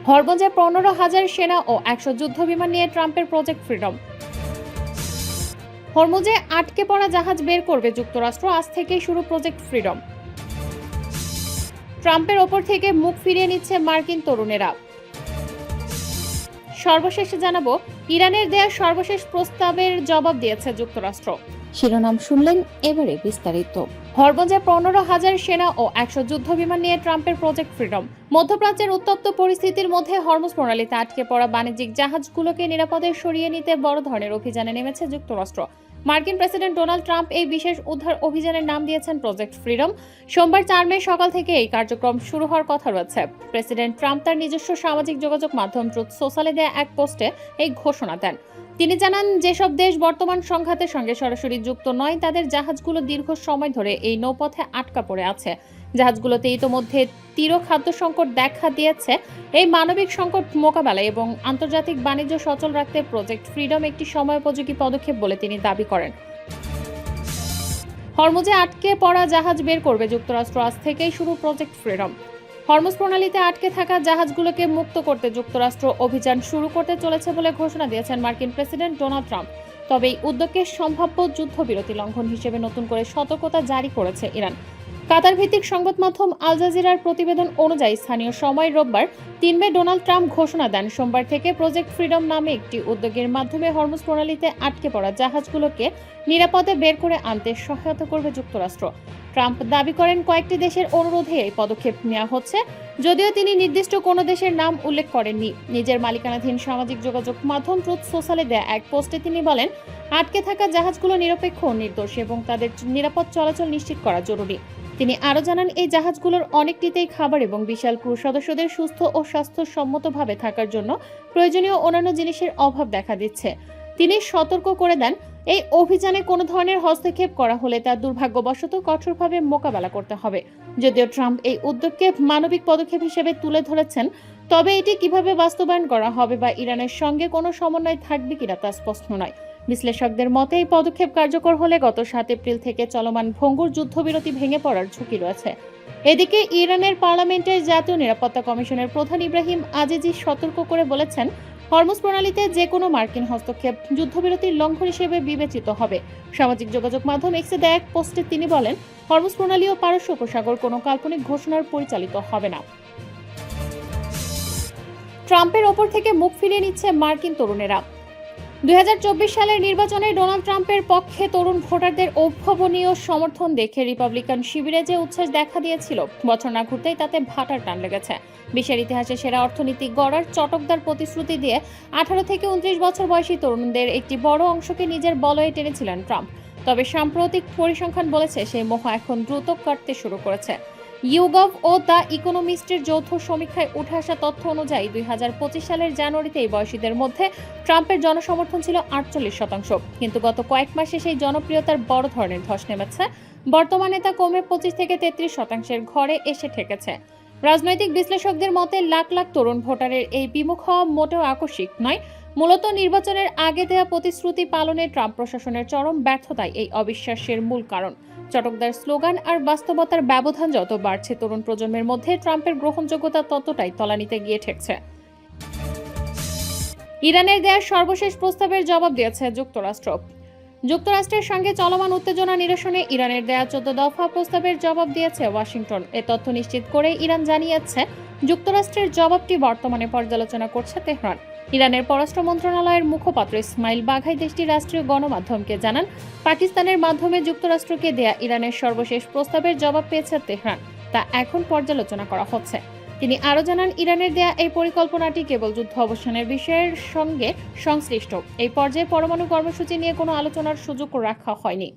হরমুজে 15,000 সেনা ও 100 যুদ্ধবিমান নিয়ে ট্রাম্পের প্রজেক্ট ফ্রিডম। হরমুজে আটকে পড়া জাহাজ বের করবে যুক্তরাষ্ট্র, আজ থেকেই শুরু প্রজেক্ট ফ্রিডম। ট্রাম্পের ওপর থেকে মুখ ফিরিয়ে নিচ্ছে মার্কিন তরুণেরা। সর্বশেষে জানাবো, ইরানের দেয়া সর্বশেষ প্রস্তাবের জবাব দিয়েছে যুক্তরাষ্ট্র। শিরোনাম শুনলেন, এবারে বিস্তারিত। হরমুজে 15,000 সেনা ও 100 যুদ্ধবিমান নিয়ে ট্রাম্পের প্রজেক্ট ফ্রিডম। মধ্যপ্রাচ্যের উত্তপ্ত পরিস্থিতির মধ্যে হরমুজ প্রণালীতে আটকে পড়া বাণিজ্যিক জাহাজগুলোকে নিরাপদে সরিয়ে নিতে বড় ধরনের অভিযানে নেমেছে যুক্তরাষ্ট্র। মার্কিন প্রেসিডেন্ট ডোনাল্ড ট্রাম্প এই বিশেষ উদ্ধার অভিযানের নাম দিয়েছেন প্রজেক্ট ফ্রিডম। সোমবার 4 মে সকাল থেকে এই কার্যক্রম শুরু হওয়ার কথা রয়েছে। প্রেসিডেন্ট ট্রাম্প তার নিজস্ব সামাজিক যোগাযোগ মাধ্যম ট্রুথ সোশ্যালে দেয়া এক পোস্টে এই ঘোষণা দেন। তিনি জানান, যেসব দেশ বর্তমান সংঘাতের সঙ্গে সরাসরি যুক্ত নয়, তাদের জাহাজগুলো দীর্ঘ সময় ধরে এই নৌপথে আটকা পড়ে আছে। জাহাজগুলোতে ইতোমধ্যে তীব্র খাদ্য সংকট দেখা দিয়েছে। এই মানবিক সংকট মোকাবেলায় এবং আন্তর্জাতিক বাণিজ্য সচল রাখতে প্রজেক্ট ফ্রিডম একটি সময়োপযোগী পদক্ষেপ বলে তিনি দাবি করেন। হরমুজে আটকে পড়া জাহাজ বের করবে যুক্তরাষ্ট্র, আজ থেকেই শুরু প্রজেক্ট ফ্রিডম। হরমুজ প্রণালীতে আটকে থাকা জাহাজগুলোকে মুক্ত করতে যুক্তরাষ্ট্র অভিযান শুরু করতে চলেছে বলে ঘোষণা দিয়েছেন মার্কিন প্রেসিডেন্ট ডোনাল্ড ট্রাম্প। তবে এই উদ্যোগকে সম্ভাব্য যুদ্ধবিরতি লঙ্ঘন হিসেবে নতুন করে সতর্কতা জারি করেছে ইরান। কাতার ভিত্তিক সংবাদ মাধ্যম আল জাজিরার প্রতিবেদন অনুযায়ী স্থানীয় সময় রোববার 3 মে ডোনাল্ড ট্রাম্প ঘোষণা দেন, সোমবার থেকে প্রজেক্ট ফ্রিডম নামে একটি উদ্যোগের মাধ্যমে হরমুজ প্রণালীতে আটকে পড়া জাহাজগুলোকে নিরাপদে বের করে আনতে সহায়তা করবে যুক্তরাষ্ট্র। ট্রাম্প দাবি করেন, কয়েকটি দেশের অনুরোধে এই পদক্ষেপ নেওয়া হচ্ছে, যদিও তিনি নির্দিষ্ট কোনো দেশের নাম উল্লেখ করেননি। নিজের মালিকানাধীন সামাজিক যোগাযোগ মাধ্যম ট্রুথ সোশ্যালে দেয়া এক পোস্টে তিনি বলেন, আটকে থাকা জাহাজগুলো নিরপেক্ষ ও নির্দোষ এবং তাদের নিরাপদ চলাচল নিশ্চিত করা জরুরি। তিনি আরও জানান, এই জাহাজগুলোর অনেকটিতেই খাবার এবং বিশাল ক্রু সদস্যদের সুস্থ ও স্বাস্থ্যসম্মতভাবে থাকার জন্য প্রয়োজনীয় অন্যান্য জিনিসের অভাব দেখা দিচ্ছে। তিনি সতর্ক করে দেন, এই অভিযানে কোনো ধরনের হস্তক্ষেপ করা হলে তা দুর্ভাগ্যবশত কঠোরভাবে মোকাবেলা করতে হবে। যদিও ট্রাম্প এই উদ্যোগকে মানবিক পদক্ষেপ হিসেবে তুলে ধরেছেন, তবে এটি কিভাবে বাস্তবায়ন করা হবে বা ইরানের সঙ্গে কোনো সমন্বয় থাকবে কিনা তা স্পষ্ট নয়। বিশ্লেষকদের মতে, এই পদক্ষেপ কার্যকর হলে গত 7 এপ্রিল থেকে চলমান ভঙ্গুর যুদ্ধবিরতি ভেঙে পড়ার ঝুঁকি রয়েছে। এদিকে ইরানের পার্লামেন্টের জাতীয় নিরাপত্তা কমিশনের প্রধান ইব্রাহিম আজিজি সতর্ক করে বলেছেন, হরমুজ প্রণালীতে যে কোনো মার্কিন হস্তক্ষেপ যুদ্ধবিরতির লঙ্ঘন হিসেবে বিবেচিত হবে। সামাজিক যোগাযোগ মাধ্যম এক্সে দেয়া এক পোস্টে তিনি বলেন, হরমুজ প্রণালী ও পারস্য উপসাগর কোনো কাল্পনিক ঘোষণার পরিচালিত হবে না। ট্রাম্পের ওপর থেকে মুখ ফিরিয়ে নিচ্ছে মার্কিন তরুণেরা। 2024 সালের নির্বাচনে ডোনাল্ড ট্রাম্পের পক্ষে তরুণ ভোটারদের অভাবনীয় সমর্থন দেখে রিপাবলিকান শিবিরে যে উচ্ছ্বাস দেখা দিয়েছিল, বছর না ঘুরতেই তাতে ভাটার টান লেগেছে। বিশ্বের ইতিহাসে সেরা অর্থনীতি গড়ার চটকদার প্রতিশ্রুতি দিয়ে 18 থেকে 29 বছর বয়সী তরুণদের একটি বড় অংশকে নিজের বলয়ে টেনেছিলেন ট্রাম্প। তবে সাম্প্রতিক পরিসংখ্যান বলেছে, সেই মোহ এখন দ্রুত কাটতে শুরু করেছে। ইউগভ ও দ্য ইকোনমিস্টের যৌথ সমীক্ষায় উঠে আসা তথ্য অনুযায়ী 2025 সালের জানুয়ারিতে এই বয়সীদের মধ্যে ট্রাম্পের জনসমর্থন ছিল 48%, কিন্তু গত কয়েক মাসে সেই জনপ্রিয়তার বড় ধরনের ধস নেমেছে। বর্তমানে তা কমে 25 থেকে 33% ঘরে এসে ঠেকেছে। রাজনৈতিক বিশ্লেষকদের মতে, লাখ লাখ তরুণ ভোটারের এই বিমুখ হওয়া মোটেও আকস্মিক নয়। মূলত নির্বাচনের আগে দেয়া প্রতিশ্রুতি পালনে ট্রাম্প প্রশাসনের চরম ব্যর্থতাই এই অবিশ্বাসের মূল কারণ। চটকদার স্লোগান আর বাস্তবতার ব্যবধান যত বাড়ছে, তরুণ প্রজন্মের মধ্যে ট্রাম্পের গ্রহণযোগ্যতা ততটাই তলানিতে গিয়ে ঠেকছে। ইরানের দেয়া সর্বশেষ প্রস্তাবের জবাব দিয়েছে যুক্তরাষ্ট্র। যুক্তরাষ্ট্রের সঙ্গে চলমান উত্তেজনা নিরসনে ইরানের দেয়া 14 দফা প্রস্তাবের জবাব দিয়েছে ওয়াশিংটন। এ তথ্য নিশ্চিত করে ইরান জানিয়েছে, যুক্তরাষ্ট্রের জবাবটি বর্তমানে পর্যালোচনা করছে তেহরান। ইরানের পররাষ্ট্র মন্ত্রণালয়ের মুখপাত্র ইসমাইল বাঘাই দেশটির রাষ্ট্রীয় গণমাধ্যমকে জানান, পাকিস্তানের মাধ্যমে যুক্তরাষ্ট্রকে দেয়া ইরানের সর্বশেষ প্রস্তাবের জবাব পেয়েছে তেহরান, তা এখন পর্যালোচনা করা হচ্ছে। তিনি আরও জানান, ইরানের দেয়া এই পরিকল্পনাটি কেবল যুদ্ধ অবসানের বিষয়ের সঙ্গে সংশ্লিষ্ট। এই পর্যায়ে পরমাণু কর্মসূচি নিয়ে কোনো আলোচনার সুযোগ রাখা হয়নি।